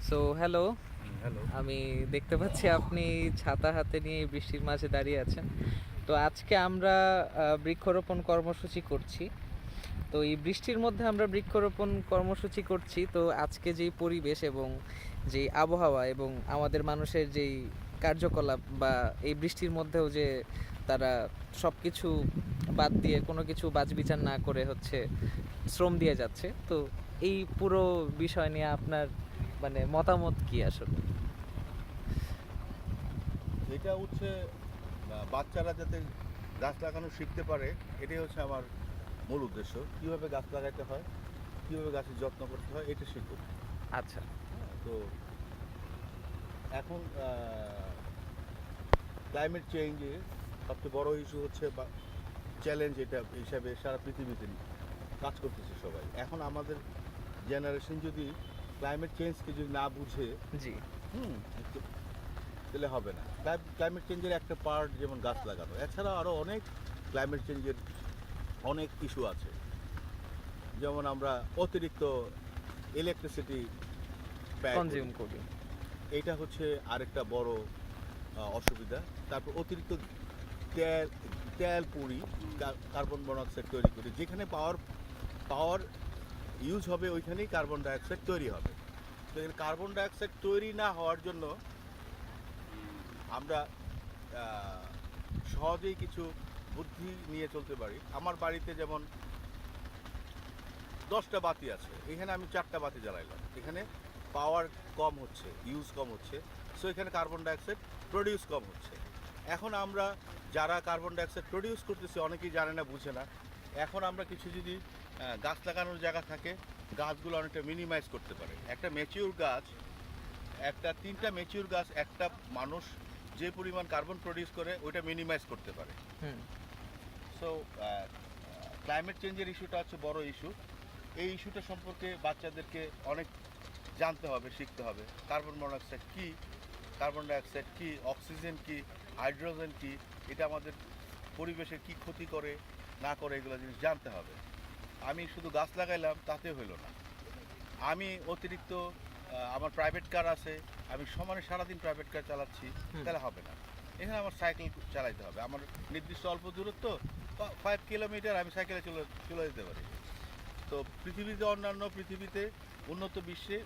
So hello, hello. আমি দেখতে পাচ্ছি আপনি ছাতা হাতে নিয়ে এই বৃষ্টির মাঝে দাঁড়িয়ে আছেন। তো আজকে আমরা বৃক্ষরোপণ কর্মসূচি করছি। তো এই বৃষ্টির মধ্যে আমরা বৃক্ষরোপণ কর্মসূচি করছি। তো আজকে যেই পরিবেশ এবং যেই আবহাওয়া এবং আমাদের মানুষের যেই কার্যকলাপ বা এই বৃষ্টির মধ্যেও যে তারা সব কিছু বাদ দিয়ে কোনো কিছু বাছবিচার না করে হচ্ছে শ্রম দিয়ে যাচ্ছে। তো এই পুরো বিষয় নিয়ে আপনার মানে মতামত কি আসলে? এটা হচ্ছে বাচ্চারা যাতে গাছ লাগানো শিখতে পারে, এটাই হচ্ছে আমার মূল উদ্দেশ্য। কীভাবে গাছ লাগাইতে হয়, কীভাবে গাছের যত্ন করতে হয়, এটা শিখুক। আচ্ছা। তো এখন ক্লাইমেট চেঞ্জে সবচেয়ে বড় ইস্যু হচ্ছে বা চ্যালেঞ্জ এটা হিসাবে সারা পৃথিবীতে কাজ করতেছে সবাই। এখন আমাদের জেনারেশন যদি ক্লাইমেট চেঞ্জকে যদি না বুঝে জি। হুম তাহলে হবে না। ক্লাইমেট চেঞ্জের একটা পার্ট যেমন গাছ লাগানো, এছাড়াও আরও অনেক ক্লাইমেট চেঞ্জের অনেক ইস্যু আছে। যেমন আমরা অতিরিক্ত ইলেকট্রিসিটি ব্যয় করি, কনজিউম করি। এইটা হচ্ছে আরেকটা বড় অসুবিধা। তারপর অতিরিক্ত তেল তেল পুড়ি, কার্বন মনোক্সাইড তৈরি করি। যেখানে পাওয়ার পাওয়ার ইউজ হবে ওইখানেই কার্বন ডাইঅক্সাইড তৈরি হবে। তো এখানে কার্বন ডাইঅক্সাইড তৈরি না হওয়ার জন্য আমরা আহ, সহজেই কিছু বুদ্ধি নিয়ে চলতে পারি। আমার বাড়িতে যেমন 10টা বাতি আছে, এখানে আমি 4টা বাতি জ্বালাইলাম। এখানে পাওয়ার কম হচ্ছে, ইউজ কম হচ্ছে, সো এখানে কার্বন ডাইঅক্সাইড প্রডিউস কম হচ্ছে। এখন আমরা যারা কার্বন ডাইঅক্সাইড প্রডিউস করতেছি অনেকেই জানে না, বুঝে না। এখন আমরা কিছু যদি গাছ লাগানোর জায়গা থাকে, গাছগুলো অনেকটা মিনিমাইজ করতে পারে। একটা ম্যাচিউর গাছ, একটা 3টা ম্যাচিউর গাছ একটা মানুষ যে পরিমাণ কার্বন প্রডিউস করে ওইটা মিনিমাইজ করতে পারে। হুম। সো ক্লাইমেট চেঞ্জের ইস্যুটা হচ্ছে বড় ইস্যু। এই ইস্যুটা সম্পর্কে বাচ্চাদেরকে অনেক জানতে হবে, শিখতে হবে। কার্বন মনোক্সাইড কী, কার্বন ডাইঅক্সাইড কী, অক্সিজেন কী, হাইড্রোজেন কী, এটা আমাদের পরিবেশের কী ক্ষতি করে না করে এগুলো জিনিস জানতে হবে। আমি শুধু গাছ লাগাইলাম তাতে হইল না। আমি অতিরিক্ত আমার প্রাইভেট কার আছে, আমি সমানে সারাদিন প্রাইভেট কার চালাচ্ছি, হুম। তাহলে হবে না। এখানে আমার সাইকেল চালাইতে হবে। আমার নির্দিষ্ট অল্প দূরত্ব 5 কিলোমিটার আমি সাইকেলে চলে চলে যেতে পারি। তো পৃথিবীতে অন্যান্য পৃথিবীতে উন্নত বিশ্বে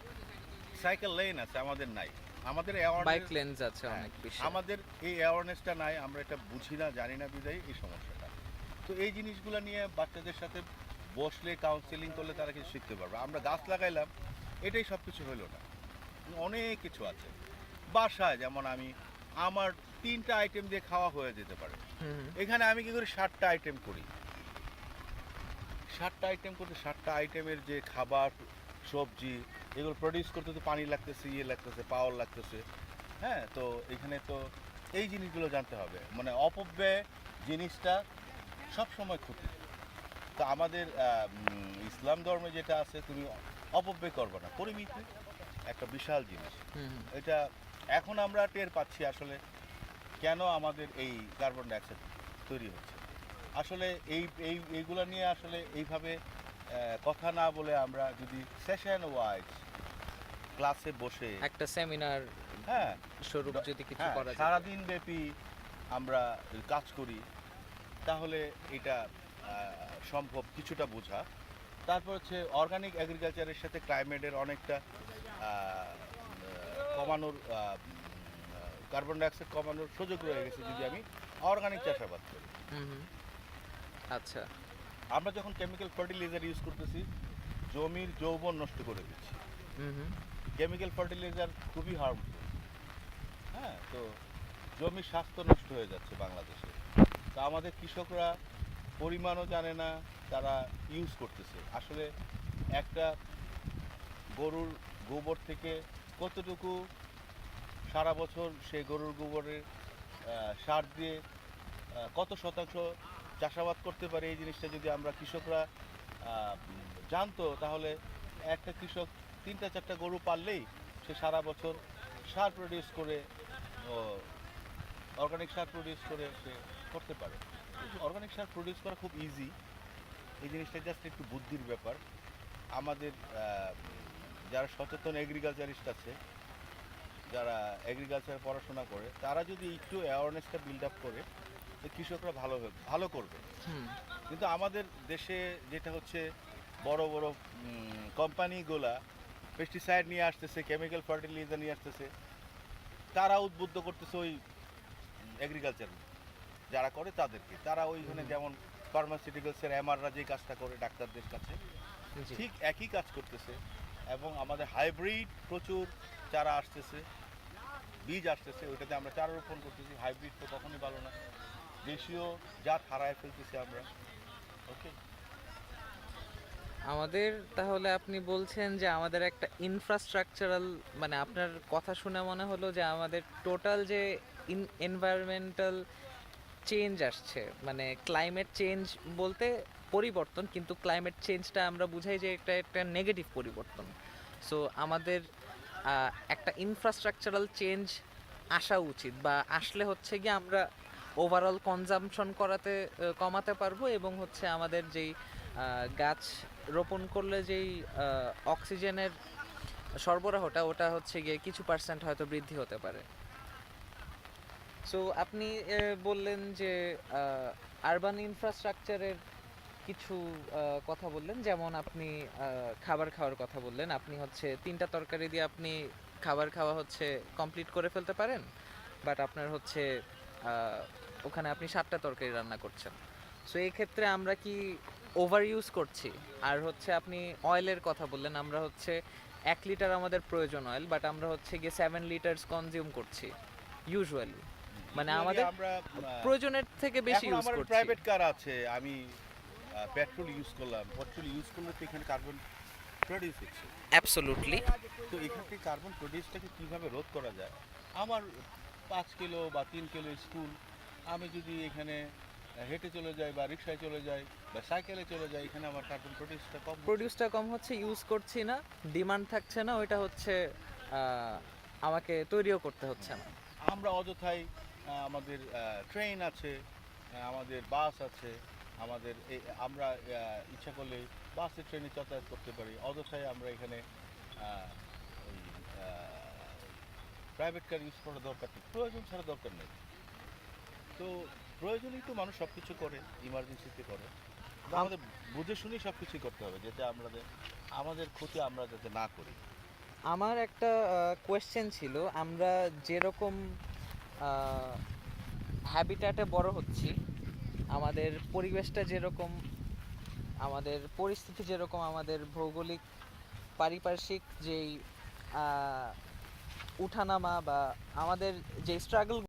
সাইকেল লেন আছে, আমাদের নাই। আমাদের বাইক অ্যাওয়ারনেস, লেনস আছে হ্যাঁ, অনেক বেশি। আমাদের এই অ্যাওয়ারনেসটা নাই, আমরা এটা বুঝি না, জানি না, বিদায় এই সমস্যাটা। তো এই জিনিসগুলো নিয়ে বাচ্চাদের সাথে বসলে, কাউন্সেলিং করলে তারা কিছু শিখতে পারবে। আমরা গাছ লাগাইলাম, এটাই সব কিছু হলো না। অনেক কিছু আছে বাসায়, যেমন আমি আমার 3টা আইটেম দিয়ে খাওয়া হয়ে যেতে পারে। হুম, হুম। এখানে আমি কি করি 7টা আইটেম করি। 7টা আইটেম করতে 7টা আইটেমের যে খাবার, সবজি, এগুলো প্রডিউস করতে তো পানি লাগতেছে, ইয়ে লাগতেছে, পাওয়ার লাগতেছে। হ্যাঁ, তো এখানে তো এই জিনিসগুলো জানতে হবে। মানে অপব্যয় জিনিসটা সব সময় ক্ষতি। তো আমাদের ইসলাম ধর্মে যেটা আছে, তুমি অপব্যয় করবে না, পরিমিতি একটা বিশাল জিনিস। হুম, হুম। এটা এখন আমরা টের পাচ্ছি আসলে কেন আমাদের এই কার্বন ডাইঅক্সাইড তৈরি হচ্ছে। আসলে এইগুলো নিয়ে আসলে এইভাবে কথা না বলে আমরা যদি সেশন ওয়াইজ ক্লাসে বসে, একটা সেমিনার হ্যাঁ, স্বরূপ যদি কিছু হ্যাঁ, করা যেত। সারাদিন ব্যাপী আমরা কাজ করি, তাহলে এটা সম্ভব কিছুটা বোঝা। তারপর হচ্ছে অর্গানিক এগ্রিকালচারের সাথে ক্লাইমেটের অনেকটা কমানোর, কার্বন ডাইঅক্সাইড কমানোর সুযোগ রয়ে গেছে যদি আমি অর্গানিক চাষাবাদ করি। হুম, হুম। আচ্ছা। আমরা যখন কেমিক্যাল ফার্টিলাইজার ইউজ করতেছি, জমির যৌবন নষ্ট করে দিচ্ছি। হুম, হুম। কেমিক্যাল ফার্টিলাইজার খুবই হার্মফুল। হ্যাঁ, তো জমির স্বাস্থ্য নষ্ট হয়ে যাচ্ছে বাংলাদেশে। তো আমাদের কৃষকরা পরিমাণও জানে না, তারা ইউজ করতেছে। আসলে একটা গরুর গোবর থেকে কতটুকু সারা বছর সেই গরুর গোবরের সার দিয়ে কত শতাংশ চাষাবাদ করতে পারে, এই জিনিসটা যদি আমরা কৃষকরা জানতো, তাহলে একটা কৃষক 3টা 4টা গরু পাললেই সে সারা বছর সার প্রডিউস করে, অর্গানিক সার প্রডিউস করে সে করতে পারে। অর্গানিক সার প্রডিউস করা খুব ইজি, এই জিনিসটা জাস্ট একটু বুদ্ধির ব্যাপার। আমাদের যারা সচেতন এগ্রিকালচারিস্ট আছে, যারা এগ্রিকালচার পড়াশোনা করে, তারা যদি একটু অ্যাওয়ারনেসটা বিল্ড আপ করে, তো কৃষকরা ভালো করবে। হুম। কিন্তু আমাদের দেশে যেটা হচ্ছে, বড় বড় কোম্পানিগুলা পেস্টিসাইড নিয়ে আসতেছে, কেমিক্যাল ফার্টিলাইজার নিয়ে আসতেছে, তারা উদ্বুদ্ধ করতেছে ওই এগ্রিকালচার যারা করে তাদেরকে। তারা ওইখানে যেমন ফার্মাসিউটিক্যালসের এমআররা যে কাজটা করে ডাক্তারদের কাছে, জি। ঠিক একই কাজ করতেছে। এবং আমাদের হাইব্রিড প্রচুর চারা আসতেছে, বীজ আসতেছে, ওইটাতে আমরা চারা রোপণ করতেছি। হাইব্রিড তো কখনোই ভালো না, দেশীয় জাত হারায় ফেলতেছি আমরা। ওকে, আমাদের তাহলে আপনি বলছেন যে আমাদের একটা ইনফ্রাস্ট্রাকচারাল, মানে আপনার কথা শুনে মনে হলো যে আমাদের টোটাল যে এনভায়রনমেন্টাল চেঞ্জ আসছে, মানে ক্লাইমেট চেঞ্জ বলতে পরিবর্তন, কিন্তু ক্লাইমেট চেঞ্জটা আমরা বুঝাই যে এটা একটা নেগেটিভ পরিবর্তন। সো আমাদের একটা ইনফ্রাস্ট্রাকচারাল চেঞ্জ আসা উচিত, বা আসলে হচ্ছে গিয়ে আমরা ওভারঅল কনজাম্পশন কমাতে পারবো, এবং হচ্ছে আমাদের যেই গাছ রোপণ করলে যেই অক্সিজেনের সরবরাহটা, ওটা হচ্ছে গিয়ে কিছু পার্সেন্ট হয়তো বৃদ্ধি হতে পারে। সো আপনি বললেন যে আরবান ইনফ্রাস্ট্রাকচারের কিছু কথা বললেন, যেমন আপনি খাবার খাওয়ার কথা বললেন। আপনি হচ্ছে 3টা তরকারি দিয়ে আপনি খাবার খাওয়া হচ্ছে কমপ্লিট করে ফেলতে পারেন, বাট আপনার হচ্ছে আহ, ওখানে আপনি 7টা তরকারি রান্না করছেন। সো এই ক্ষেত্রে আমরা কি ওভার ইউজ করছি? আর হচ্ছে আপনি অয়েলের কথা বললেন, আমরা হচ্ছে 1 লিটার আমাদের প্রয়োজন অয়েল, বাট আমরা হচ্ছে গিয়ে 7 লিটার্স কনজিউম করছি ইউজুয়ালি, মানে Usually আমাদের আমরা প্রয়োজনের থেকে বেশি এখন ইউজ আমার করছি। প্রাইভেট কার আছে, আমি পেট্রোল ইউজ করলাম। পেট্রোল ইউজ করলে তো এখানে কার্বন প্রডিউস হচ্ছে। অ্যাবসলিউটলি। তো এখান থেকে কার্বন প্রডিউসটাকে কীভাবে রোধ করা যায়? আমার 5 কিলো বা 3 কিলো স্কুল, আমি যদি এখানে হেঁটে চলে যাই বা রিক্সায় চলে যাই বা সাইকেলে চলে যাই, এখানে আমার কার্বন প্রডিউসটা কম হচ্ছে। প্রডিউসটা কম হচ্ছে, ইউজ করছি না, ডিমান্ড থাকছে না, ওইটা হচ্ছে আমাকে তৈরিও করতে হচ্ছে না। আমরা অযথাই আমাদের ট্রেন আছে, আমাদের বাস আছে, আমাদের আমরা ইচ্ছা করলে বাসে ট্রেনে যাতায়াত করতে পারি। অযথাই আমরা এখানে প্রাইভেট কার ইউজ করার দরকার নেই, প্রয়োজন ছাড়া দরকার নেই। তো প্রয়োজনেই তো মানুষ সব কিছু করে, ইমার্জেন্সিতে করে। তো আমাদের বুঝে শুনেই সব কিছুই করতে হবে, যাতে আমাদের ক্ষতি আমরা যাতে না করি। আমার একটা কোয়েশ্চেন ছিল, আমরা যেরকম হ্যাবিটাটে বড় হচ্ছি, আমাদের পরিবেশটা যেরকম, আমাদের পরিস্থিতি যেরকম, আমাদের ভৌগোলিক পারিপার্শ্বিক যেই উঠানামা বা আমাদের যে স্ট্রাগল